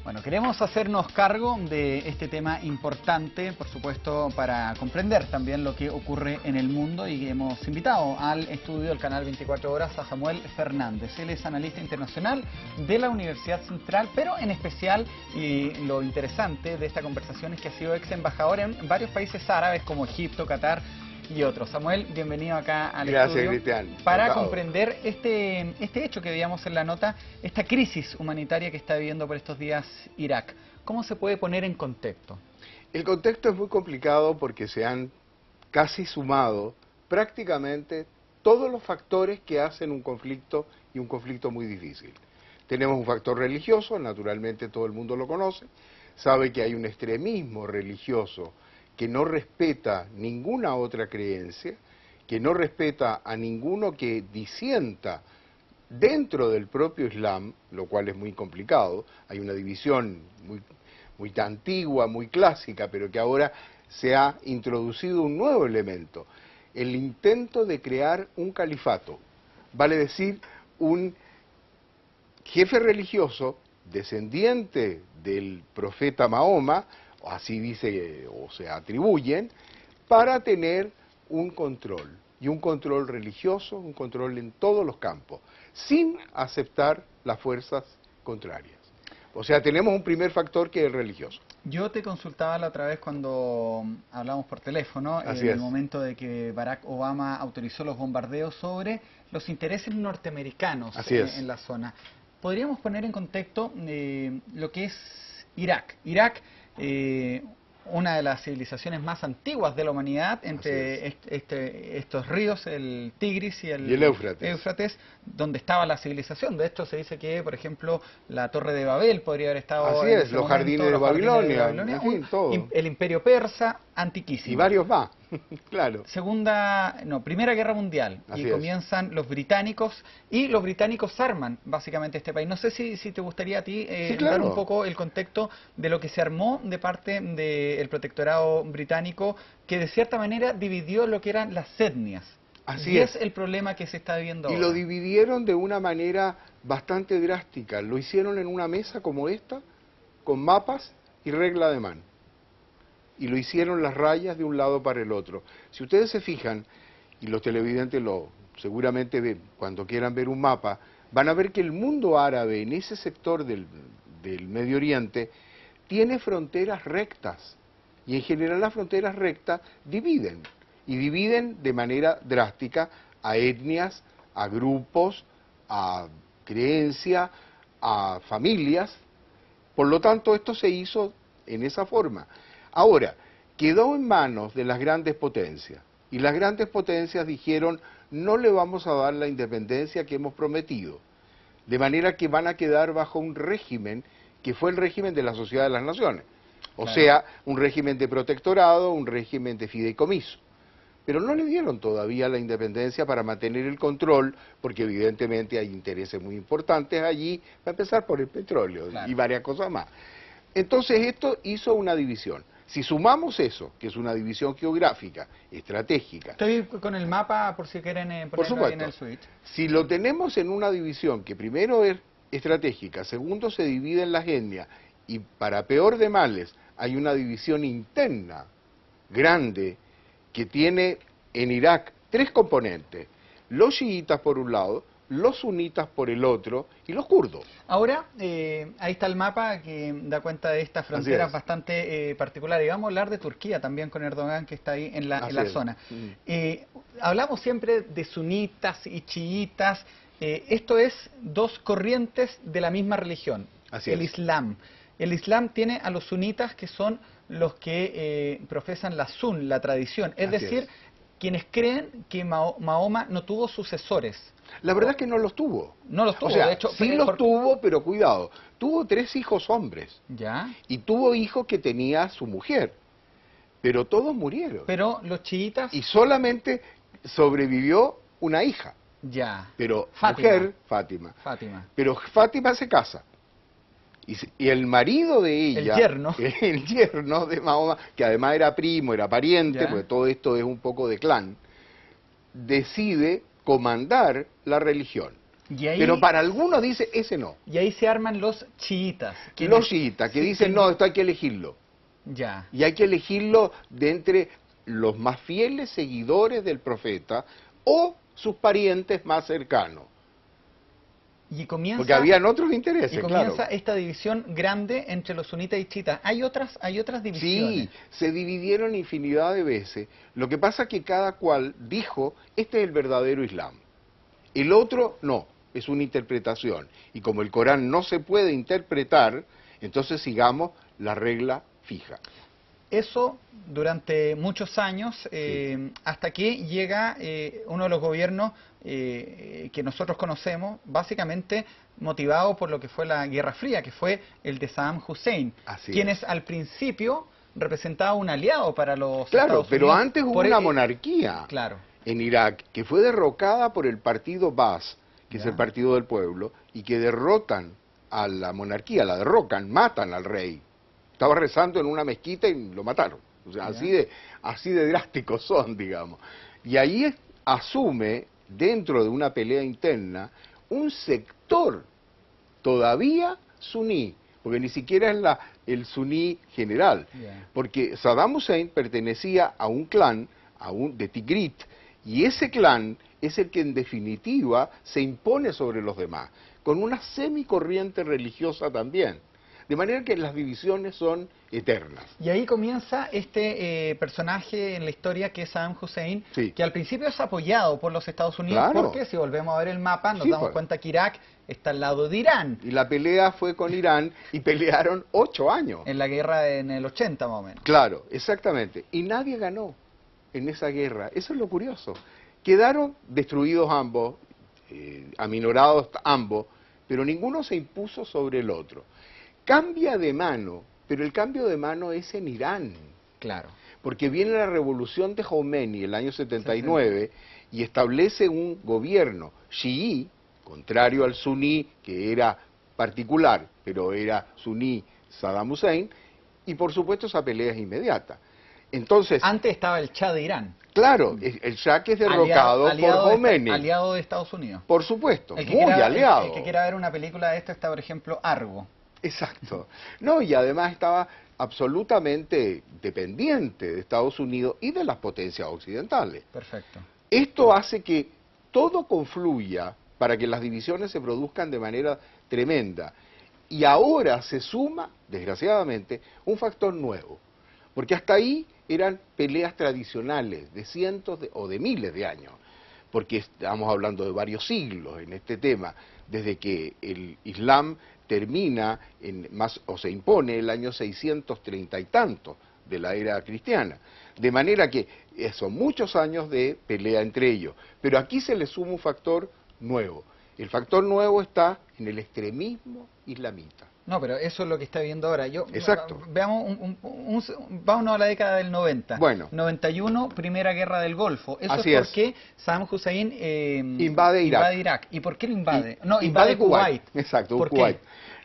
Bueno, queremos hacernos cargo de este tema importante, por supuesto, para comprender también lo que ocurre en el mundo, y hemos invitado al estudio del canal 24 Horas a Samuel Fernández. Él es analista internacional de la Universidad Central, pero en especial, y lo interesante de esta conversación es que ha sido ex embajador en varios países árabes como Egipto, Qatar y otros. Samuel, bienvenido acá al estudio. Gracias, Cristian. Para comprender este hecho que veíamos en la nota, esta crisis humanitaria que está viviendo por estos días Irak. ¿Cómo se puede poner en contexto? El contexto es muy complicado porque se han casi sumado prácticamente todos los factores que hacen un conflicto, y un conflicto muy difícil. Tenemos un factor religioso, naturalmente todo el mundo lo conoce, sabe que hay un extremismo religioso que no respeta ninguna otra creencia, que no respeta a ninguno que disienta dentro del propio Islam, lo cual es muy complicado. Hay una división muy antigua, muy clásica, pero que ahora se ha introducido un nuevo elemento, el intento de crear un califato, vale decir, un jefe religioso descendiente del profeta Mahoma, así dice o se atribuyen, para tener un control, y un control religioso, un control en todos los campos, sin aceptar las fuerzas contrarias. O sea, tenemos un primer factor que es el religioso. Yo te consultaba la otra vez cuando hablamos por teléfono, en el momento de que Barack Obama autorizó los bombardeos sobre los intereses norteamericanos en la zona. ¿Podríamos poner en contexto lo que es Irak? Irak, una de las civilizaciones más antiguas de la humanidad, entre estos ríos, el Tigris y el Éufrates, donde estaba la civilización. De hecho, se dice que, por ejemplo, la Torre de Babel podría haber estado en ese momento, jardines de Babilonia, en fin, todo. El Imperio Persa, antiquísimo. Y varios más, claro. Primera Guerra Mundial, y comienzan los británicos, y los británicos arman básicamente este país. No sé si te gustaría a ti dar un poco el contexto de lo que se armó de parte del protectorado británico, que de cierta manera dividió lo que eran las etnias. Y es el problema que se está viviendo ahora. Y lo dividieron de una manera bastante drástica. Lo hicieron en una mesa como esta, con mapas y regla de mano. Y lo hicieron las rayas de un lado para el otro. Si ustedes se fijan, y los televidentes seguramente ven, cuando quieran ver un mapa, van a ver que el mundo árabe en ese sector del Medio Oriente tiene fronteras rectas. Y en general las fronteras rectas dividen. Y dividen de manera drástica a etnias, a grupos, a creencias, a familias. Por lo tanto, esto se hizo en esa forma. Ahora, quedó en manos de las grandes potencias, y las grandes potencias dijeron, no le vamos a dar la independencia que hemos prometido, de manera que van a quedar bajo un régimen que fue el régimen de la Sociedad de las Naciones, o sea, un régimen de protectorado, un régimen de fideicomiso. Pero no le dieron todavía la independencia para mantener el control, porque evidentemente hay intereses muy importantes allí, para empezar por el petróleo y varias cosas más. Entonces esto hizo una división. Si sumamos eso, que es una división geográfica, estratégica... Estoy con el mapa por si quieren ponerlo ahí en el switch. Si lo tenemos en una división que primero es estratégica, segundo se divide en las etnias, y para peor de males hay una división interna grande que tiene en Irak tres componentes: los chiitas por un lado, los sunitas por el otro y los kurdos. Ahora, ahí está el mapa que da cuenta de estas fronteras bastante particulares. Y vamos a hablar de Turquía también con Erdogan, que está ahí en la zona. Hablamos siempre de sunitas y chiitas. Esto es dos corrientes de la misma religión, el Islam. El Islam tiene a los sunitas, que son los que profesan la sun, la tradición. Es decir, quienes creen que Mahoma no tuvo sucesores. La verdad es que no los tuvo. No los tuvo, o sea, de hecho. Sí los tuvo, pero cuidado. Tuvo 3 hijos hombres. ¿Ya? Y tuvo hijos que tenía su mujer. Pero todos murieron. Pero los chiitas... Y solamente sobrevivió una hija. Ya. Pero Fátima. Pero Fátima se casa. Y el marido de ella, el yerno de Mahoma, que además era primo, era pariente, porque todo esto es un poco de clan, decide comandar la religión. Pero para algunos dice, ese no. Y ahí se arman los chiitas. Los chiitas, que dicen, no, esto hay que elegirlo. Ya. Y hay que elegirlo de entre los más fieles seguidores del profeta o sus parientes más cercanos. Y comienza, porque habían otros intereses, y comienza esta división grande entre los sunitas y chiitas. ¿Hay otras divisiones? Sí, se dividieron infinidad de veces. Lo que pasa es que cada cual dijo, este es el verdadero Islam. El otro no, es una interpretación. Y como el Corán no se puede interpretar, entonces sigamos la regla fija. Eso durante muchos años, hasta que llega uno de los gobiernos que nosotros conocemos, básicamente motivado por lo que fue la Guerra Fría, que fue el de Saddam Hussein, quienes al principio representaba un aliado para los Estados Unidos. Pero antes hubo una monarquía en Irak que fue derrocada por el partido Baas, que es el Partido del Pueblo, y que derrotan a la monarquía, la derrocan, matan al rey. Estaba rezando en una mezquita y lo mataron. O sea, así de drásticos son, digamos. Y ahí asume, dentro de una pelea interna, un sector todavía suní, porque ni siquiera es el suní general. Porque Saddam Hussein pertenecía a un clan, de Tigrit, y ese clan es el que en definitiva se impone sobre los demás, con una semicorriente religiosa también. De manera que las divisiones son eternas. Y ahí comienza este personaje en la historia que es Saddam Hussein, que al principio es apoyado por los Estados Unidos, porque si volvemos a ver el mapa nos damos cuenta que Irak está al lado de Irán. Y la pelea fue con Irán y pelearon 8 años. En la guerra en el 80 más o menos. Claro, exactamente. Y nadie ganó en esa guerra. Eso es lo curioso. Quedaron destruidos ambos, aminorados ambos, pero ninguno se impuso sobre el otro. Cambia de mano, pero el cambio de mano es en Irán. Claro. Porque viene la revolución de Khomeini, el año 79, y establece un gobierno chií, contrario al suní, que era particular, pero era suní Saddam Hussein, y por supuesto esa pelea es inmediata. Entonces, antes estaba el Shah de Irán. Claro, el Shah que es derrocado por Khomeini. Aliado de Estados Unidos. Por supuesto, muy aliado. El que quiera ver una película de esto está, por ejemplo, Argo. Exacto. No, y además estaba absolutamente dependiente de Estados Unidos y de las potencias occidentales. Perfecto. Esto hace que todo confluya para que las divisiones se produzcan de manera tremenda. Y ahora se suma, desgraciadamente, un factor nuevo. Porque hasta ahí eran peleas tradicionales de cientos o de miles de años. Porque estamos hablando de varios siglos en este tema, desde que el Islam termina o se impone el año 630 y tanto de la era cristiana. De manera que son muchos años de pelea entre ellos. Pero aquí se le suma un factor nuevo. El factor nuevo está en el extremismo islamita. No, pero eso es lo que está viendo ahora. Exacto. Veamos, vámonos a la década del 90. Bueno. 91, Primera Guerra del Golfo. Eso es porque Saddam Hussein invade Irak. ¿Y por qué lo invade? No, invade Kuwait. Exacto, Kuwait.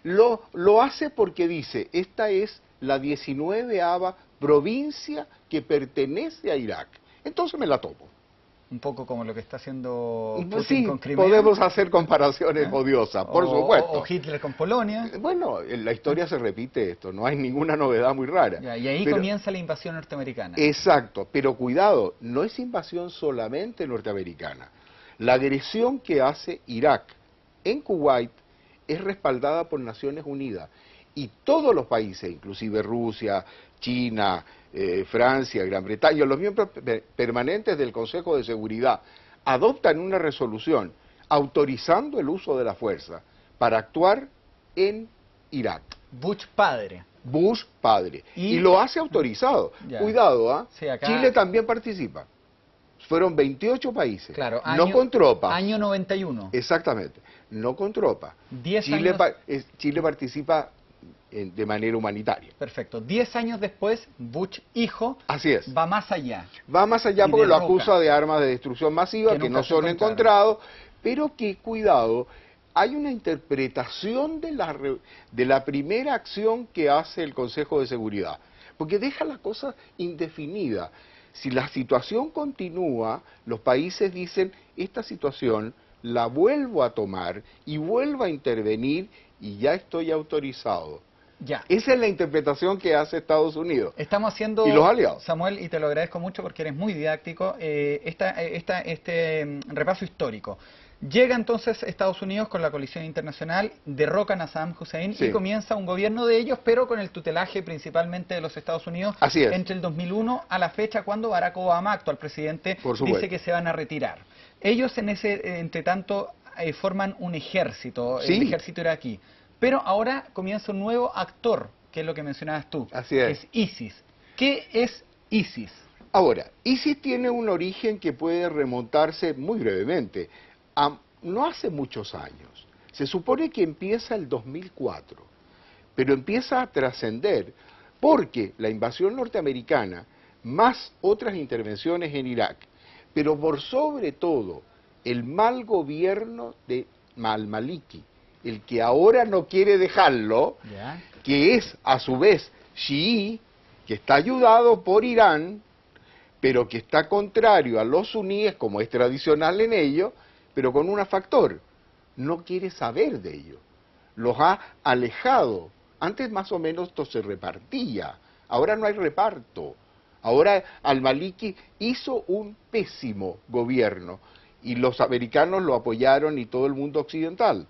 Lo hace porque dice, esta es la 19ª provincia que pertenece a Irak. Entonces me la tomo. Un poco como lo que está haciendo Putin con Crimea. Podemos hacer comparaciones odiosas, por supuesto. O Hitler con Polonia. Bueno, en la historia se repite esto, no hay ninguna novedad muy rara. Y ahí comienza la invasión norteamericana. Exacto, pero cuidado, no es invasión solamente norteamericana. La agresión que hace Irak en Kuwait es respaldada por Naciones Unidas. Y todos los países, inclusive Rusia, China, Francia, Gran Bretaña, los miembros permanentes del Consejo de Seguridad, adoptan una resolución autorizando el uso de la fuerza para actuar en Irak. Bush padre. Bush padre. Y lo hace autorizado. Cuidado, sí, acá... Chile también participa. Fueron 28 países. Claro, no con tropas. Año 91. Exactamente. No con tropas. Chile participa de manera humanitaria. Perfecto. 10 años después, Bush hijo va más allá. Va más allá porque lo acusa de armas de destrucción masiva que no son encontrados, pero que, cuidado, hay una interpretación de la primera acción que hace el Consejo de Seguridad, porque deja la cosa indefinida. Si la situación continúa, los países dicen, esta situación la vuelvo a tomar y vuelvo a intervenir y ya estoy autorizado. Ya. Esa es la interpretación que hace Estados Unidos. Estamos haciendo, y los aliados. Samuel, y te lo agradezco mucho porque eres muy didáctico, este repaso histórico. Llega entonces Estados Unidos con la coalición internacional, derrocan a Saddam Hussein y comienza un gobierno de ellos, pero con el tutelaje principalmente de los Estados Unidos. Así es. Entre el 2001 a la fecha cuando Barack Obama, actual presidente, dice que se van a retirar. Ellos entre tanto forman un ejército, el ejército iraquí. Pero ahora comienza un nuevo actor, que es lo que mencionabas tú. Así es. Es ISIS. ¿Qué es ISIS? Ahora, ISIS tiene un origen que puede remontarse muy brevemente a no hace muchos años. Se supone que empieza el 2004, pero empieza a trascender porque la invasión norteamericana, más otras intervenciones en Irak, pero por sobre todo el mal gobierno de al-Maliki, el que ahora no quiere dejarlo, que es a su vez chií, que está ayudado por Irán, pero que está contrario a los suníes, como es tradicional en ellos, pero con un factor, no quiere saber de ellos. Los ha alejado. Antes más o menos esto se repartía, ahora no hay reparto. Ahora al-Maliki hizo un pésimo gobierno y los americanos lo apoyaron y todo el mundo occidental,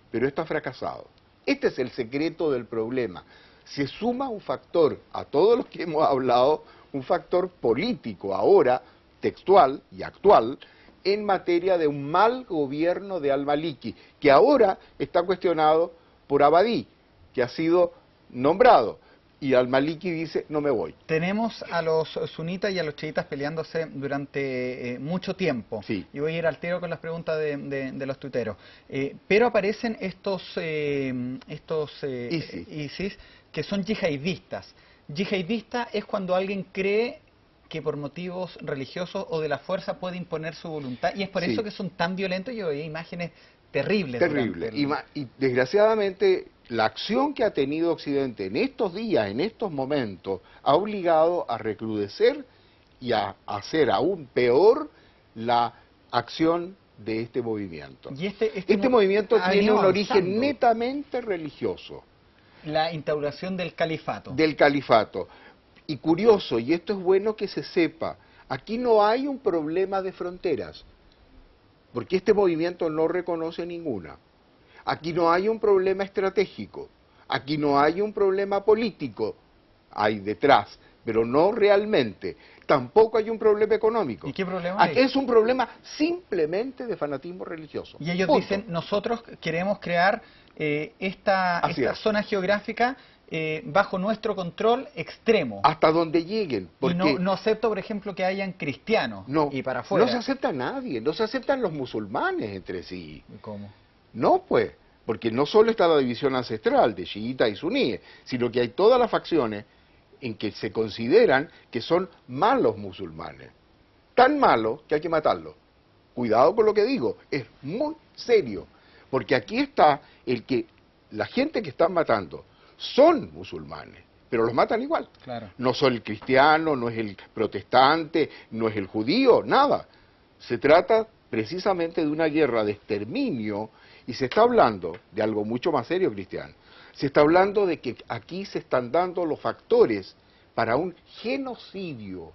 pero esto ha fracasado. Este es el secreto del problema. Se suma un factor a todos los que hemos hablado, un factor político ahora, textual y actual, en materia de un mal gobierno de al-Maliki, que ahora está cuestionado por Abadí, que ha sido nombrado. Y al-Maliki dice, no me voy. Tenemos a los sunitas y a los chiitas peleándose durante mucho tiempo. Sí. Y voy a ir al tiro con las preguntas de los tuiteros. Pero aparecen estos ISIS, que son yihadistas. Yihadista es cuando alguien cree que por motivos religiosos o de la fuerza puede imponer su voluntad. Y es por eso que son tan violentos. Yo veía imágenes terribles. Terrible. Y desgraciadamente la acción que ha tenido Occidente en estos días, en estos momentos, ha obligado a recrudecer y a hacer aún peor la acción de este movimiento. Y este movimiento tiene un origen netamente religioso. La instauración del califato. Del califato. Y curioso, y esto es bueno que se sepa, aquí no hay un problema de fronteras, porque este movimiento no reconoce ninguna. Aquí no hay un problema estratégico, aquí no hay un problema político, hay detrás, pero no realmente. Tampoco hay un problema económico. ¿Y qué problema hay? Aquí es un problema simplemente de fanatismo religioso. Y ellos dicen, nosotros queremos crear esta zona geográfica bajo nuestro control extremo. Hasta donde lleguen. Porque y no acepto, por ejemplo, que hayan cristianos y para afuera. No se acepta a nadie, no se aceptan los musulmanes entre sí. ¿Cómo? No, pues, porque no solo está la división ancestral de chiitas y suníes, sino que hay todas las facciones en que se consideran que son malos musulmanes. Tan malos que hay que matarlos. Cuidado con lo que digo, es muy serio. Porque aquí está la gente que están matando son musulmanes, pero los matan igual. Claro. No son el cristiano, no es el protestante, no es el judío, nada. Se trata precisamente de una guerra de exterminio y se está hablando de algo mucho más serio, Cristian. Se está hablando de que aquí se están dando los factores para un genocidio,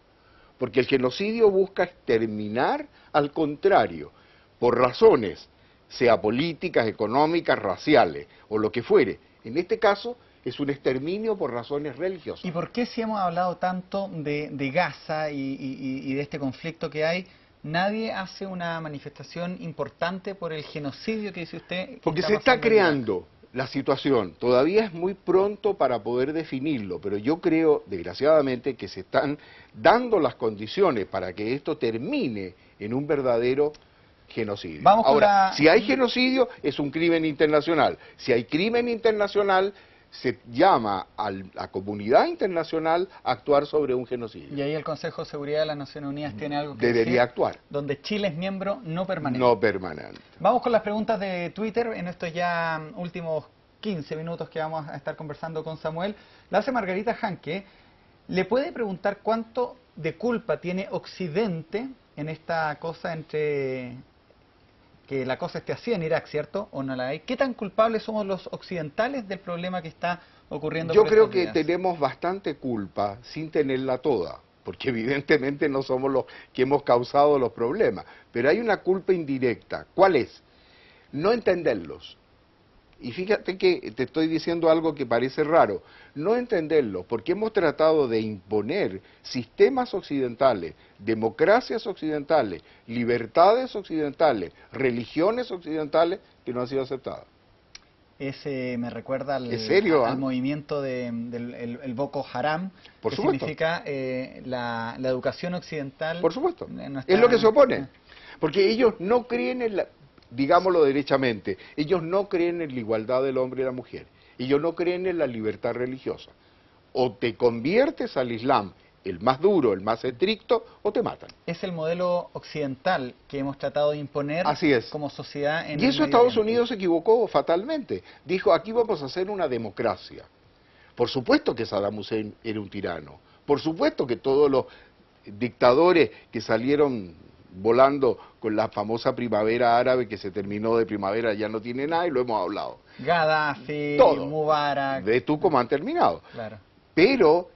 porque el genocidio busca exterminar al contrario, por razones, sea políticas, económicas, raciales o lo que fuere. En este caso es un exterminio por razones religiosas. ¿Y por qué si hemos hablado tanto de Gaza y de este conflicto que hay, nadie hace una manifestación importante por el genocidio que dice usted? Porque se está creando la situación. Todavía es muy pronto para poder definirlo, pero yo creo, desgraciadamente, que se están dando las condiciones para que esto termine en un verdadero genocidio. Ahora, si hay genocidio, es un crimen internacional. Si hay crimen internacional, se llama a la comunidad internacional a actuar sobre un genocidio. Y ahí el Consejo de Seguridad de las Naciones Unidas tiene algo que debería decir, actuar. Donde Chile es miembro no permanente. No permanente. Vamos con las preguntas de Twitter en estos ya últimos 15 minutos que vamos a estar conversando con Samuel. La hace Margarita Janque. ¿Le puede preguntar cuánto de culpa tiene Occidente en esta cosa entre que la cosa esté así en Irak, ¿cierto? ¿O no la hay? ¿Qué tan culpables somos los occidentales del problema que está ocurriendo? Yo creo que tenemos bastante culpa sin tenerla toda, porque evidentemente no somos los que hemos causado los problemas, pero hay una culpa indirecta. ¿Cuál es? No entenderlos. Y fíjate que te estoy diciendo algo que parece raro, no entenderlo, porque hemos tratado de imponer sistemas occidentales, democracias occidentales, libertades occidentales, religiones occidentales que no han sido aceptadas. Ese me recuerda al, serio, al movimiento del el Boko Haram, por que supuesto. significa la educación occidental. Por supuesto, es lo que se opone, porque ellos no creen en la... Digámoslo derechamente, ellos no creen en la igualdad del hombre y la mujer, ellos no creen en la libertad religiosa. O te conviertes al Islam, el más duro, el más estricto, o te matan. Es el modelo occidental que hemos tratado de imponer como sociedad en y eso Estados Unidos se equivocó fatalmente. Dijo, aquí vamos a hacer una democracia. Por supuesto que Saddam Hussein era un tirano, por supuesto que todos los dictadores que salieron volando con la famosa primavera árabe que se terminó de primavera ya no tiene nada y lo hemos hablado. Gaddafi, Mubarak. Ve tú cómo han terminado. Claro. Pero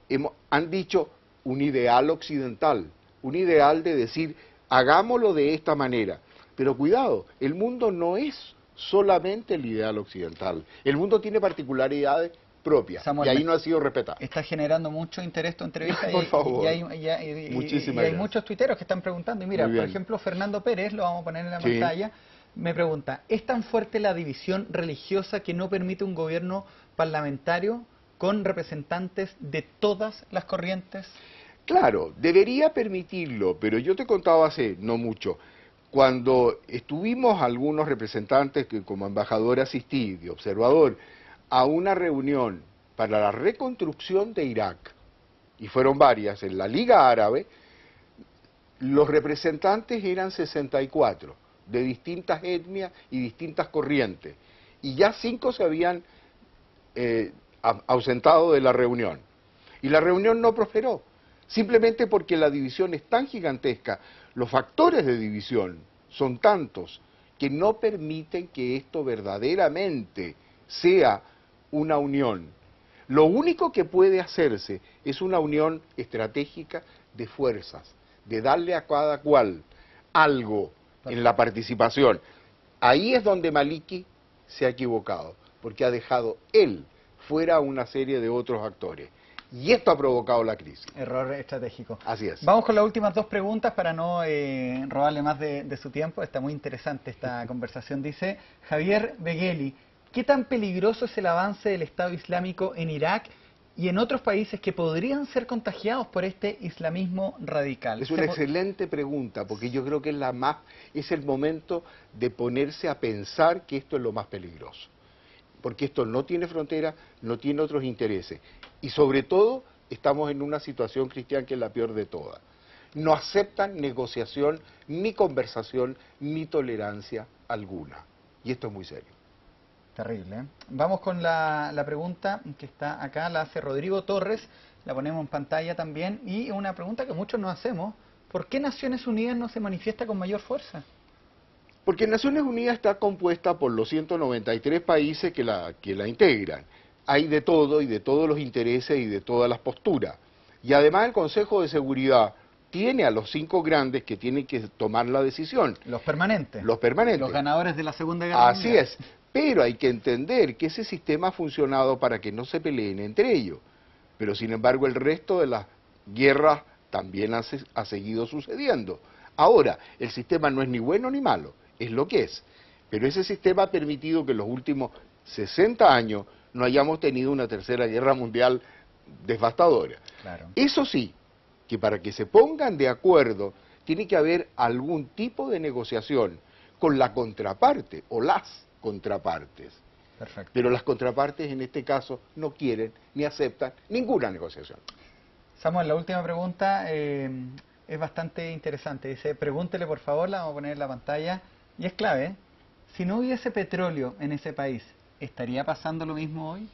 han dicho un ideal occidental, un ideal de decir, hagámoslo de esta manera. Pero cuidado, el mundo no es solamente el ideal occidental. El mundo tiene particularidades propias, Samuel, y ahí no ha sido respetado. Está generando mucho interés tu entrevista. Por favor. Y hay muchos tuiteros que están preguntando. Y mira, por ejemplo, Fernando Pérez, lo vamos a poner en la pantalla, me pregunta, ¿es tan fuerte la división religiosa que no permite un gobierno parlamentario con representantes de todas las corrientes? Claro, debería permitirlo, pero yo te contaba hace no mucho, cuando estuvimos algunos representantes que como embajador asistí, de observador, a una reunión para la reconstrucción de Irak, y fueron varias, en la Liga Árabe, los representantes eran 64, de distintas etnias y distintas corrientes, y ya 5 se habían ausentado de la reunión. Y la reunión no prosperó, simplemente porque la división es tan gigantesca, los factores de división son tantos, que no permiten que esto verdaderamente sea una unión. Lo único que puede hacerse es una unión estratégica de fuerzas, de darle a cada cual algo en la participación. Ahí es donde Maliki se ha equivocado, porque ha dejado él fuera a una serie de otros actores. Y esto ha provocado la crisis. Error estratégico. Así es. Vamos con las últimas 2 preguntas para no robarle más de su tiempo. Está muy interesante esta conversación. Dice Javier Begueli, ¿qué tan peligroso es el avance del Estado Islámico en Irak y en otros países que podrían ser contagiados por este islamismo radical? Es una excelente pregunta, porque yo creo que es el momento de ponerse a pensar que esto es lo más peligroso. Porque esto no tiene frontera, no tiene otros intereses. Y sobre todo, estamos en una situación, Cristian, que es la peor de todas. No aceptan negociación, ni conversación, ni tolerancia alguna. Y esto es muy serio. Terrible, ¿eh? Vamos con la pregunta que está acá, la hace Rodrigo Torres, la ponemos en pantalla también, y una pregunta que muchos nos hacemos, ¿por qué Naciones Unidas no se manifiesta con mayor fuerza? Porque Naciones Unidas está compuesta por los 193 países que la integran. Hay de todo y de todos los intereses y de todas las posturas. Y además el Consejo de Seguridad tiene a los 5 grandes que tienen que tomar la decisión. Los permanentes. Los permanentes. Los ganadores de la Segunda Guerra Mundial. Así es. Pero hay que entender que ese sistema ha funcionado para que no se peleen entre ellos. Pero sin embargo el resto de las guerras también ha seguido sucediendo. Ahora, el sistema no es ni bueno ni malo, es lo que es. Pero ese sistema ha permitido que en los últimos 60 años no hayamos tenido una tercera guerra mundial devastadora. Claro. Eso sí, que para que se pongan de acuerdo, tiene que haber algún tipo de negociación con la contraparte o las contrapartes. Perfecto. Pero las contrapartes en este caso no quieren ni aceptan ninguna negociación. Samuel, la última pregunta es bastante interesante. Dice, pregúntele por favor, la vamos a poner en la pantalla, y es clave, si no hubiese petróleo en ese país, ¿estaría pasando lo mismo hoy?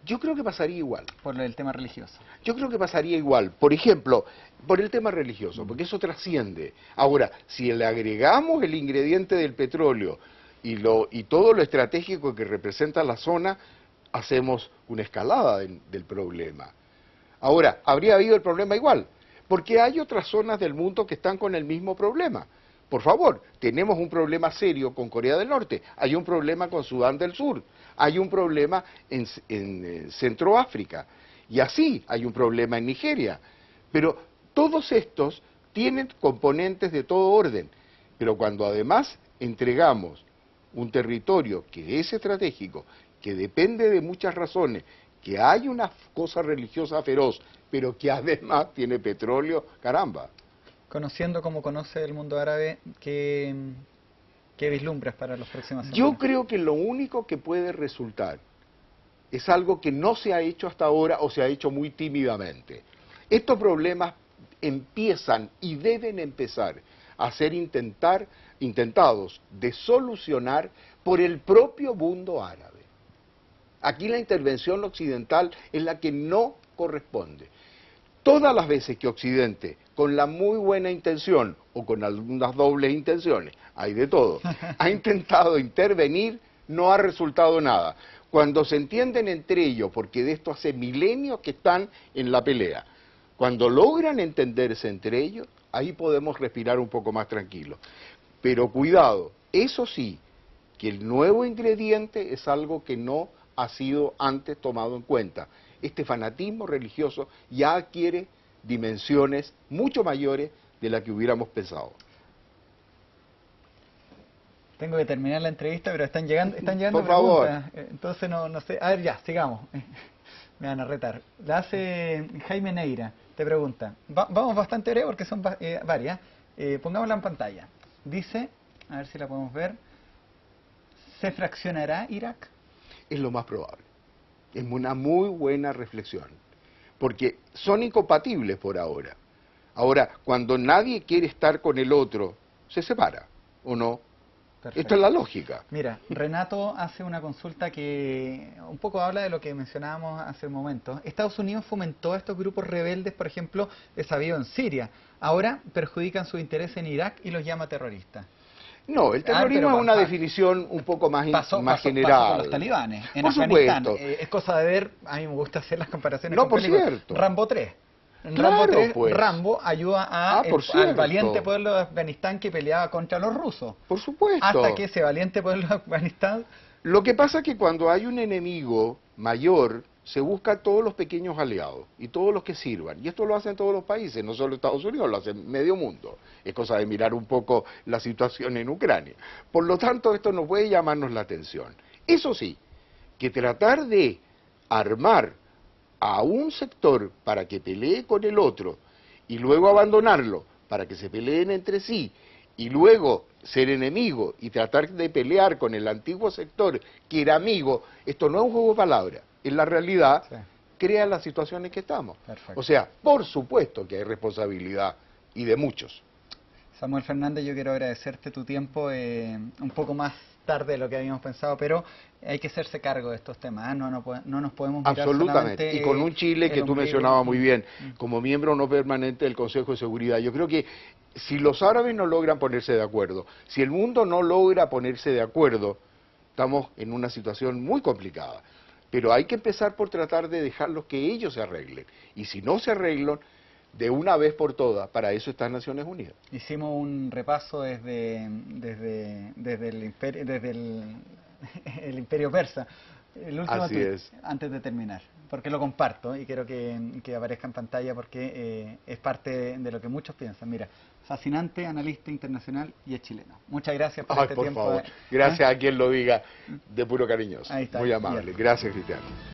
Yo creo que pasaría igual. Por el tema religioso. Yo creo que pasaría igual. Por ejemplo, por el tema religioso, porque eso trasciende. Ahora, si le agregamos el ingrediente del petróleo y todo lo estratégico que representa la zona, hacemos una escalada del problema. Ahora, habría habido el problema igual, porque hay otras zonas del mundo que están con el mismo problema. Por favor, tenemos un problema serio con Corea del Norte, hay un problema con Sudán del Sur, hay un problema en Centroáfrica, y así hay un problema en Nigeria. Pero todos estos tienen componentes de todo orden, pero cuando además entregamos un territorio que es estratégico, que depende de muchas razones, que hay una cosa religiosa feroz, pero que además tiene petróleo, caramba. Conociendo como conoce el mundo árabe, ¿qué vislumbras para los próximos años? Yo creo que lo único que puede resultar es algo que no se ha hecho hasta ahora o se ha hecho muy tímidamente. Estos problemas empiezan y deben empezar a ser intentados de solucionar por el propio mundo árabe. Aquí la intervención occidental es la que no corresponde. Todas las veces que Occidente, con la muy buena intención o con algunas dobles intenciones, hay de todo, ha intentado intervenir, no ha resultado nada. Cuando se entienden entre ellos, porque de esto hace milenios que están en la pelea, cuando logran entenderse entre ellos, ahí podemos respirar un poco más tranquilos. Pero cuidado, eso sí, que el nuevo ingrediente es algo que no ha sido antes tomado en cuenta. Este fanatismo religioso ya adquiere dimensiones mucho mayores de las que hubiéramos pensado. Tengo que terminar la entrevista, pero están llegando Por favor. preguntas. Entonces no sé. A ver, ya, sigamos. Me van a retar. La hace Jaime Neira. Te pregunta. Vamos bastante breve porque son varias. Pongámosla en pantalla. Dice, a ver si la podemos ver. ¿Se fraccionará Irak? Es lo más probable. Es una muy buena reflexión, porque son incompatibles por ahora. Ahora, cuando nadie quiere estar con el otro, se separa, ¿o no? Perfecto. Esto es la lógica. Mira, Renato hace una consulta que un poco habla de lo que mencionábamos hace un momento. Estados Unidos fomentó a estos grupos rebeldes, por ejemplo, es sabido en Siria. Ahora perjudican su interés en Irak y los llama terroristas. No, el terrorismo es una definición un poco más general. Pasó con los talibanes en por Afganistán. Supuesto. Es cosa de ver, a mí me gusta hacer las comparaciones no, con por cierto. Rambo 3. En claro, Rambo 3, pues. Rambo ayuda al valiente pueblo de Afganistán que peleaba contra los rusos. Por supuesto. Hasta que ese valiente pueblo de Afganistán... Lo que pasa es que cuando hay un enemigo mayor, se busca todos los pequeños aliados y todos los que sirvan. Y esto lo hacen todos los países, no solo Estados Unidos, lo hacen medio mundo. Es cosa de mirar un poco la situación en Ucrania. Por lo tanto, esto no puede llamarnos la atención. Eso sí, que tratar de armar a un sector para que pelee con el otro y luego abandonarlo para que se peleen entre sí y luego ser enemigo y tratar de pelear con el antiguo sector que era amigo, esto no es un juego de palabras. En la realidad, sí, crea las situaciones que estamos. Perfecto. O sea, por supuesto que hay responsabilidad y de muchos. Samuel Fernández, yo quiero agradecerte tu tiempo, un poco más tarde de lo que habíamos pensado, pero hay que hacerse cargo de estos temas, no nos podemos mirar absolutamente, y con un Chile que tú mencionabas muy bien, como miembro no permanente del Consejo de Seguridad. Yo creo que si los árabes no logran ponerse de acuerdo, si el mundo no logra ponerse de acuerdo, estamos en una situación muy complicada. Pero hay que empezar por tratar de dejarlos que ellos se arreglen. Y si no se arreglan, de una vez por todas, para eso están Naciones Unidas. Hicimos un repaso desde el imperio persa. El último Así es. Antes de terminar, porque lo comparto y quiero que aparezca en pantalla porque es parte de lo que muchos piensan. Mira, fascinante, analista internacional y es chileno. Muchas gracias por este tiempo. Por favor, gracias a quien lo diga, de puro cariñoso. Ahí está, muy amable. bien. Gracias, Cristiano.